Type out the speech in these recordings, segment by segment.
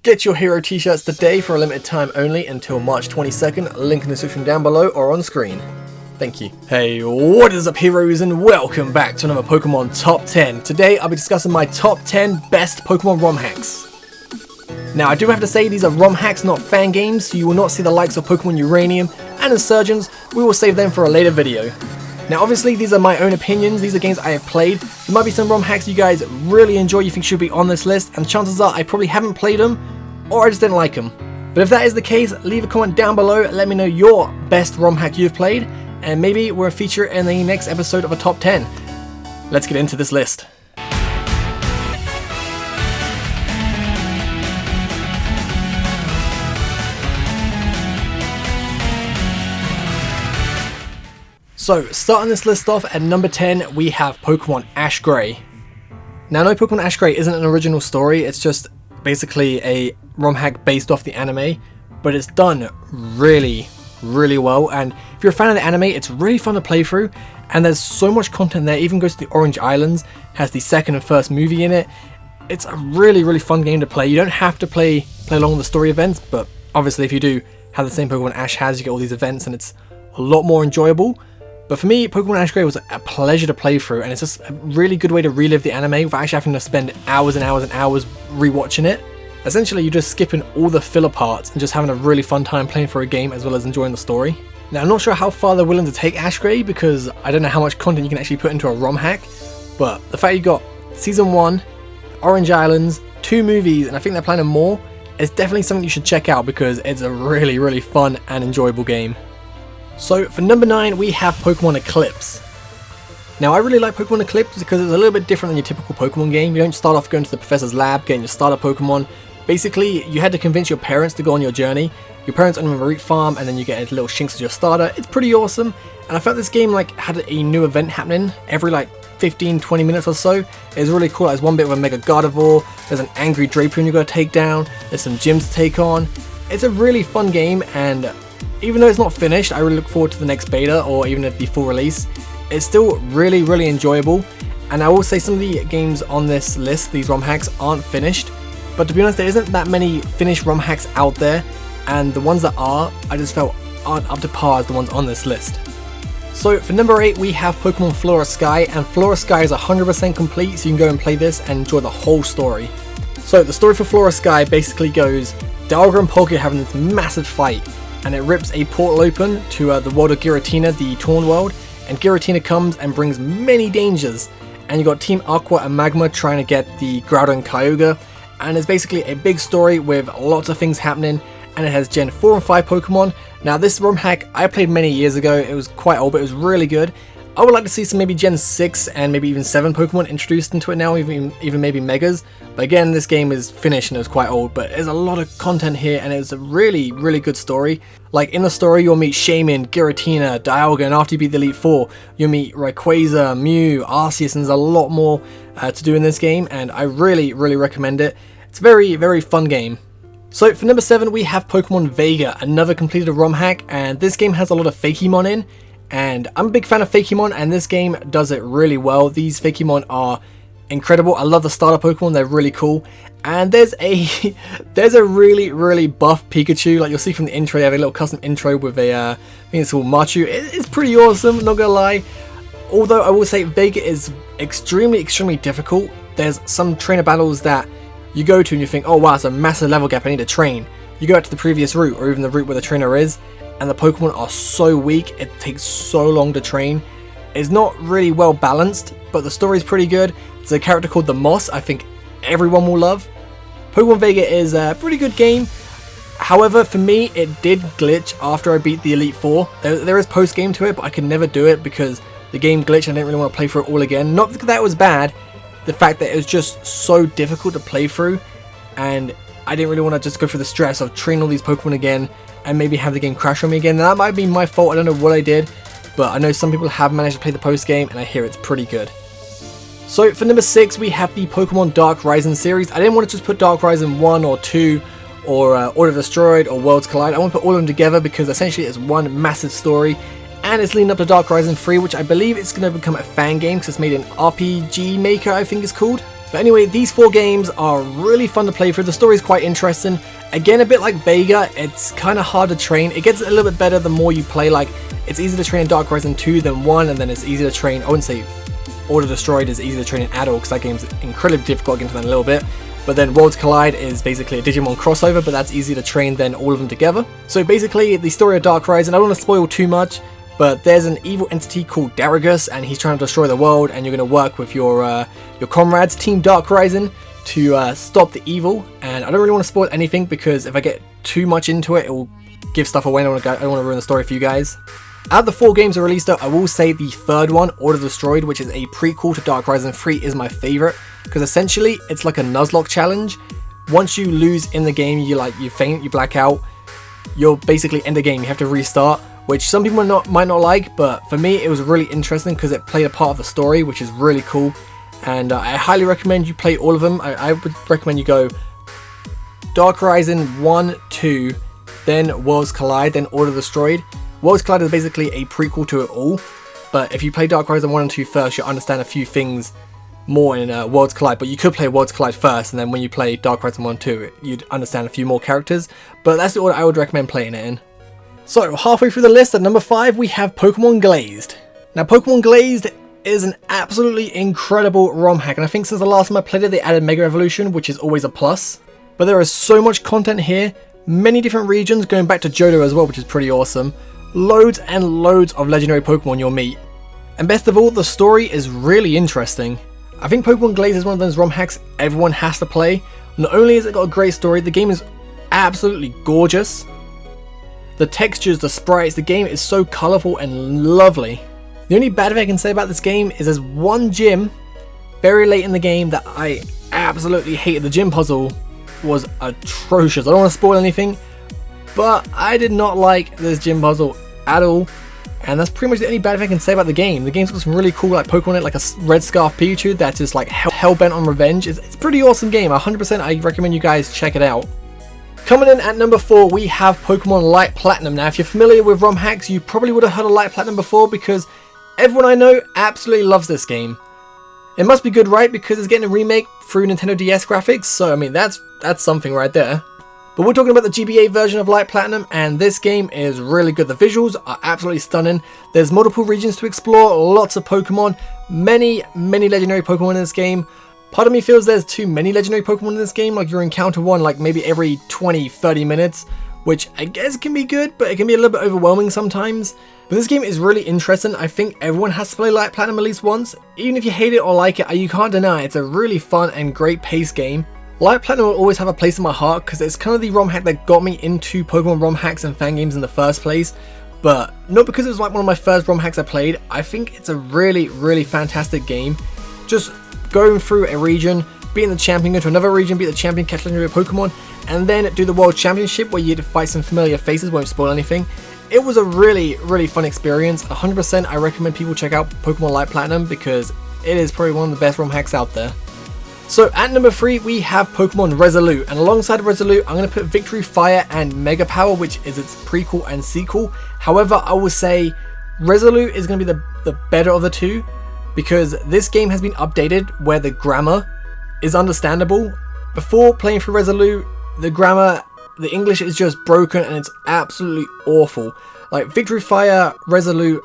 Get your hero t-shirts today for a limited time only until March 22nd, link in the description down below or on screen. Thank you. Hey, what is up heroes, and welcome back to another Pokemon Top 10. Today I'll be discussing my top 10 best Pokemon ROM hacks. Now I do have to say these are ROM hacks, not fan games, so you will not see the likes of Pokemon Uranium and Insurgents. We will save them for a later video. Now obviously these are my own opinions, these are games I have played. There might be some ROM hacks you guys really enjoy, you think should be on this list, and chances are I probably haven't played them, or I just didn't like them. But if that is the case, leave a comment down below, let me know your best ROM hack you've played, and maybe we'll feature in the next episode of a top 10. Let's get into this list. So, starting this list off at number 10, we have Pokemon Ash Gray. Now, no, Pokemon Ash Gray isn't an original story, it's just basically a ROM hack based off the anime, but it's done really well, and if you're a fan of the anime, it's really fun to play through, and there's so much content there. It even goes to the Orange Islands, has the second and first movie in it. It's a really fun game to play. You don't have to play along with the story events, but obviously if you do have the same Pokemon Ash has, you get all these events and it's a lot more enjoyable. But for me, Pokemon Ash Gray was a pleasure to play through, and it's just a really good way to relive the anime without actually having to spend hours and hours and hours rewatching it. Essentially, you're just skipping all the filler parts and just having a really fun time playing for a game as well as enjoying the story. Now, I'm not sure how far they're willing to take Ash Gray because I don't know how much content you can actually put into a ROM hack, but the fact you got Season 1, Orange Islands, 2 movies, and I think they're planning more, it's definitely something you should check out because it's a really fun and enjoyable game. So for number 9 we have Pokemon Eclipse. Now I really like Pokemon Eclipse because it's a little bit different than your typical Pokemon game. You don't start off going to the professor's lab, getting your starter Pokemon. Basically you had to convince your parents to go on your journey. Your parents own a Marine farm and then you get a little Shinx as your starter. It's pretty awesome, and I felt this game had a new event happening every 15-20 minutes or so. It's really cool. There's one bit with a Mega Gardevoir, there's an angry Drapion you got to take down, there's some gyms to take on. It's a really fun game, and even though it's not finished, I really look forward to the next beta or even the full release. It's still really enjoyable, and I will say some of the games on this list, these ROM hacks, aren't finished, but to be honest there isn't that many finished ROM hacks out there, and the ones that are, I just felt aren't up to par as the ones on this list. So for number 8 we have Pokemon Flora Sky, and Flora Sky is 100% complete, so you can go and play this and enjoy the whole story. So the story for Flora Sky basically goes, Dialga and Palkia having this massive fight, and it rips a portal open to the world of Giratina, the Torn world, and Giratina comes and brings many dangers, and you got Team Aqua and Magma trying to get the Groudon and Kyogre, and it's basically a big story with lots of things happening, and it has Gen 4 and 5 Pokemon. Now this ROM hack I played many years ago, it was quite old but it was really good. I would like to see some maybe Gen 6 and maybe even 7 Pokemon introduced into it now, even maybe Megas. But again, this game is finished and it was quite old, but there's a lot of content here and it's a really good story. Like in the story you'll meet Shaymin, Giratina, Dialga, and after you beat the Elite Four, you'll meet Rayquaza, Mew, Arceus, and there's a lot more to do in this game, and I really recommend it. It's a very fun game. So for number 7 we have Pokemon Vega, another completed ROM hack, and this game has a lot of Fakemon in. And I'm a big fan of Fakemon, and this game does it really well. These Fakemon are incredible. I love the starter Pokemon, they're really cool. And there's a really buff Pikachu, like you'll see from the intro. They have a little custom intro with a, I think it's called Machu. It's pretty awesome, not gonna lie. Although I will say Vega is extremely difficult. There's some trainer battles that you go to and you think, oh wow, it's a massive level gap, I need to train. You go out to the previous route, or even the route where the trainer is, and the Pokemon are so weak, it takes so long to train. It's not really well balanced, but the story is pretty good. There's a character called the Moss I think everyone will love. Pokemon Vega is a pretty good game. However, for me, it did glitch after I beat the Elite Four. There is post-game to it, but I could never do it because the game glitched and I didn't really want to play through it all again. Not that it was bad, the fact that it was just so difficult to play through, and I didn't really want to just go through the stress of training all these Pokemon again and maybe have the game crash on me again. Now, that might be my fault, I don't know what I did, but I know some people have managed to play the post game and I hear it's pretty good. So for number 6 we have the Pokemon Dark Rising series. I didn't want to just put Dark Rising 1 or 2 or Order Destroyed or Worlds Collide. I want to put all of them together because essentially it's one massive story, and it's leading up to Dark Rising 3, which I believe is going to become a fan game because it's made in RPG Maker, I think it's called. But anyway, these 4 games are really fun to play through. The story is quite interesting. Again, a bit like Vega, it's kind of hard to train. It gets a little bit better the more you play. Like, it's easier to train in Dark Horizon 2 than 1, and then it's easier to train, I wouldn't say Order Destroyed is easier to train in Adult, because that game's incredibly difficult. I'll get into that in a little bit. But then Worlds Collide is basically a Digimon crossover, but that's easier to train than all of them together. So basically, the story of Dark Horizon, I don't want to spoil too much, but there's an evil entity called Daragus, and he's trying to destroy the world, and you're going to work with your comrades, Team Dark Horizon, to stop the evil. And I don't really want to spoil anything, because if I get too much into it, it will give stuff away, and I don't want to ruin the story for you guys. Out of the 4 games that are released though, I will say the third one, Order Destroyed, which is a prequel to Dark Horizon 3, is my favourite, because essentially it's like a Nuzlocke challenge. Once you lose in the game, you faint, you black out, you'll basically end the game, you have to restart, which some people might not like, but for me it was really interesting because it played a part of the story, which is really cool. And I highly recommend you play all of them. I would recommend you go Dark Horizon 1, 2, then Worlds Collide, then Order Destroyed. Worlds Collide is basically a prequel to it all, but if you play Dark Horizon 1 and 2 first, you'll understand a few things more in Worlds Collide. But you could play Worlds Collide first, and then when you play Dark Horizon 1 and 2, you'd understand a few more characters, but that's the order I would recommend playing it in. So, halfway through the list, at number 5, we have Pokemon Glazed. Now, Pokemon Glazed is an absolutely incredible ROM hack, and I think since the last time I played it, they added Mega Evolution, which is always a plus. But there is so much content here, many different regions, going back to Johto as well, which is pretty awesome. Loads and loads of legendary Pokemon you'll meet. And best of all, the story is really interesting. I think Pokemon Glazed is one of those ROM hacks everyone has to play. Not only has it got a great story, the game is absolutely gorgeous. The textures, the sprites, the game is so colourful and lovely. The only bad thing I can say about this game is there's one gym very late in the game that I absolutely hated. The gym puzzle was atrocious. I don't want to spoil anything, but I did not like this gym puzzle at all, and that's pretty much the only bad thing I can say about the game. The game's got some really cool like Pokemon in it, like a Red Scarf Pikachu that's just like hell-bent on revenge. It's a pretty awesome game. 100% I recommend you guys check it out. Coming in at number 4, we have Pokemon Light Platinum. Now, if you're familiar with ROM hacks, you probably would have heard of Light Platinum before, because everyone I know absolutely loves this game. It must be good, right? Because it's getting a remake through Nintendo DS graphics, so I mean that's something right there. But we're talking about the GBA version of Light Platinum, and this game is really good. The visuals are absolutely stunning. There's multiple regions to explore, lots of Pokemon, many legendary Pokemon in this game. Part of me feels there's too many legendary Pokemon in this game, like you encounter one like maybe every 20-30 minutes, which I guess can be good, but it can be a little bit overwhelming sometimes. But this game is really interesting. I think everyone has to play Light Platinum at least once. Even if you hate it or like it, you can't deny it's a really fun and great paced game. Light Platinum will always have a place in my heart because it's kind of the ROM hack that got me into Pokemon ROM hacks and fan games in the first place. But not because it was like one of my first ROM hacks I played. I think it's a really fantastic game. Just going through a region, beating the champion, go to another region, beat the champion, catch legendary Pokemon, and then do the World Championship where you fight some familiar faces, won't spoil anything. It was a really fun experience. 100% I recommend people check out Pokemon Light Platinum because it is probably one of the best ROM hacks out there. So at number 3 we have Pokemon Resolute, and alongside Resolute I'm going to put Victory Fire and Mega Power, which is its prequel and sequel. However, I will say Resolute is going to be the better of the two, because this game has been updated where the grammar is understandable. Before playing through Resolute, the grammar, the English is just broken and it's absolutely awful. Like Victory Fire, Resolute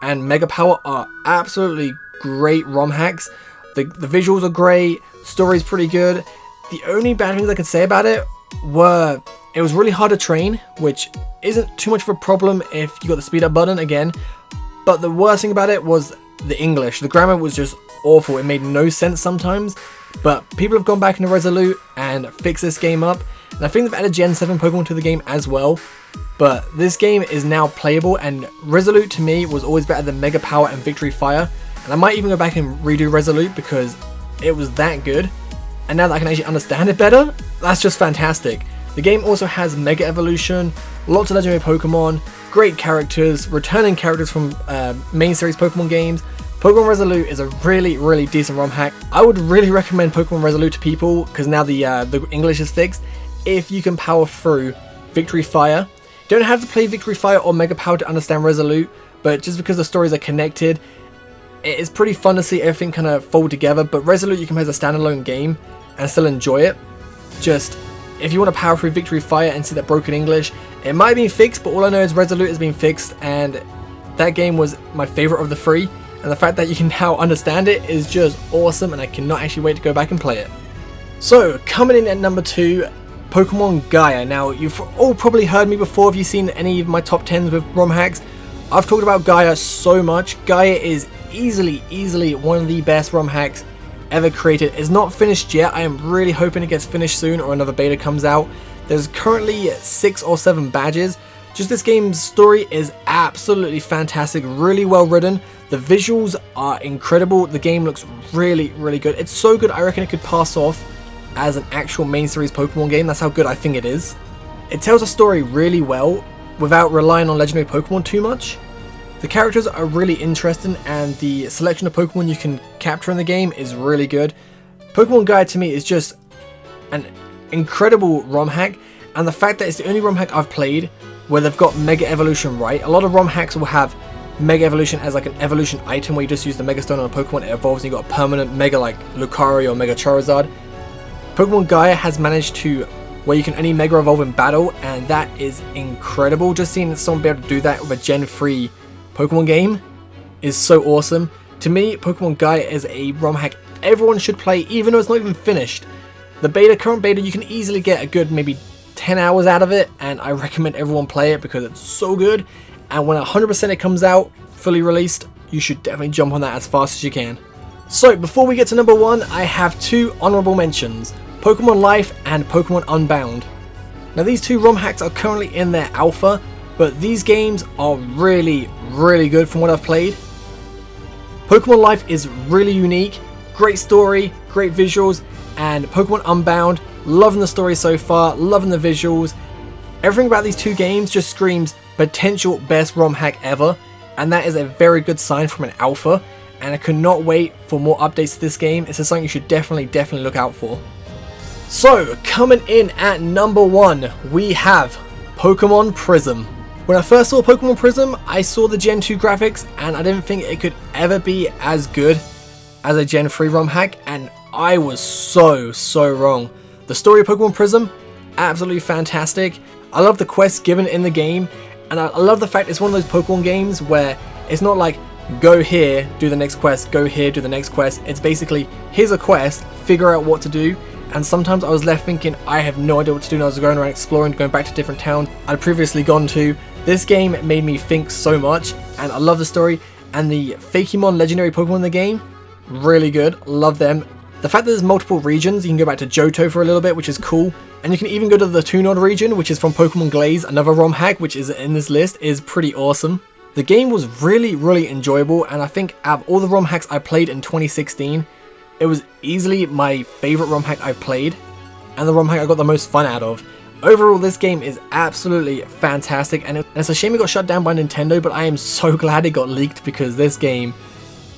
and Mega Power are absolutely great ROM hacks. The visuals are great, story's pretty good. The only bad things I could say about it were it was really hard to train, which isn't too much of a problem if you got the speed up button again. But the worst thing about it was the English. The grammar was just awful. It made no sense sometimes. But people have gone back into Resolute and fixed this game up. And I think they've added Gen 7 Pokemon to the game as well. But this game is now playable, and Resolute to me was always better than Mega Power and Victory Fire. And I might even go back and redo Resolute because it was that good. And now that I can actually understand it better, that's just fantastic. The game also has Mega Evolution, lots of legendary Pokemon, great characters, returning characters from main series Pokemon games. Pokemon Resolute is a really decent ROM hack. I would really recommend Pokemon Resolute to people because now the English is fixed. If you can power through Victory Fire, you don't have to play Victory Fire or Mega Power to understand Resolute, but just because the stories are connected, it is pretty fun to see everything kind of fold together, but Resolute you can play as a standalone game and still enjoy it. Just, if you want to power through Victory Fire and see that broken English, it might have been fixed, but all I know is Resolute has been fixed, and that game was my favorite of the three, and the fact that you can now understand it is just awesome, and I cannot actually wait to go back and play it. So, coming in at number 2, Pokemon Gaia. Now, you've all probably heard me before if you've seen any of my top 10s with ROM hacks. I've talked about Gaia so much. Gaia is easily one of the best ROM hacks ever created. It's not finished yet. I am really hoping it gets finished soon or another beta comes out. There's currently 6 or 7 badges. Just this game's story is absolutely fantastic, really well written. The visuals are incredible. The game looks really good. It's so good I reckon it could pass off as an actual main series Pokemon game. That's how good I think it is. It tells a story really well without relying on legendary Pokemon too much. The characters are really interesting, and the selection of Pokemon you can capture in the game is really good. Pokemon Gaia to me is just an incredible ROM hack, and the fact that it's the only ROM hack I've played where they've got Mega Evolution right. A lot of ROM hacks will have Mega Evolution as like an evolution item where you just use the Mega Stone on a Pokemon, it evolves and you got a permanent Mega like Lucario or Mega Charizard. Pokemon Gaia has managed to where you can only Mega Evolve in battle, and that is incredible. Just seeing someone be able to do that with a Gen 3 Pokemon game is so awesome. To me, Pokemon Gaia is a ROM hack everyone should play, even though it's not even finished. The current beta, you can easily get a good maybe 10 hours out of it, and I recommend everyone play it because it's so good. And when 100% it comes out, fully released, you should definitely jump on that as fast as you can. So before we get to number 1, I have 2 honorable mentions, Pokemon Life and Pokemon Unbound. Now these 2 ROM hacks are currently in their alpha, but these games are really good from what I've played. Pokemon Life is really unique, great story, great visuals, and Pokemon Unbound, loving the story so far, loving the visuals. Everything about these 2 games just screams potential best ROM hack ever, and that is a very good sign from an alpha, and I cannot wait for more updates to this game. It's something you should definitely look out for. So, coming in at number 1, we have Pokemon Prism. When I first saw Pokemon Prism, I saw the Gen 2 graphics, and I didn't think it could ever be as good as a Gen 3 ROM hack, and I was so wrong. The story of Pokemon Prism, absolutely fantastic. I love the quests given in the game, and I love the fact it's one of those Pokemon games where it's not like, go here, do the next quest, go here, do the next quest. It's basically, here's a quest, figure out what to do. And sometimes I was left thinking, I have no idea what to do, and I was going around exploring, going back to different towns I'd previously gone to. This game made me think so much, and I love the story, and the Fakemon legendary Pokemon in the game, really good, love them. The fact that there's multiple regions, you can go back to Johto for a little bit, which is cool, and you can even go to the Tunod region, which is from Pokemon Glazed, another ROM hack, which is in this list, is pretty awesome. The game was really enjoyable, and I think out of all the ROM hacks I played in 2016, it was easily my favorite ROM hack I've played, and the ROM hack I got the most fun out of. Overall, this game is absolutely fantastic, and it's a shame it got shut down by Nintendo, but I am so glad it got leaked because this game,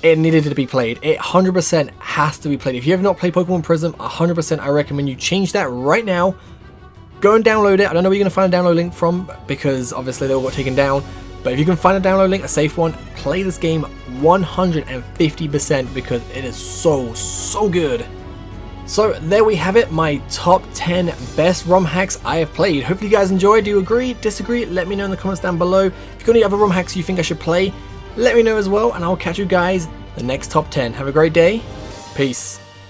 it needed to be played. It 100% has to be played. If you have not played Pokemon Prism, 100% I recommend you change that right now. Go and download it. I don't know where you're going to find a download link from because obviously they all got taken down. But if you can find a download link, a safe one, play this game 150% because it is so good. So there we have it, my top 10 best ROM hacks I have played. Hopefully you guys enjoyed. Do you agree? Disagree? Let me know in the comments down below. If you've got any other ROM hacks you think I should play, let me know as well, and I'll catch you guys the next top 10. Have a great day. Peace.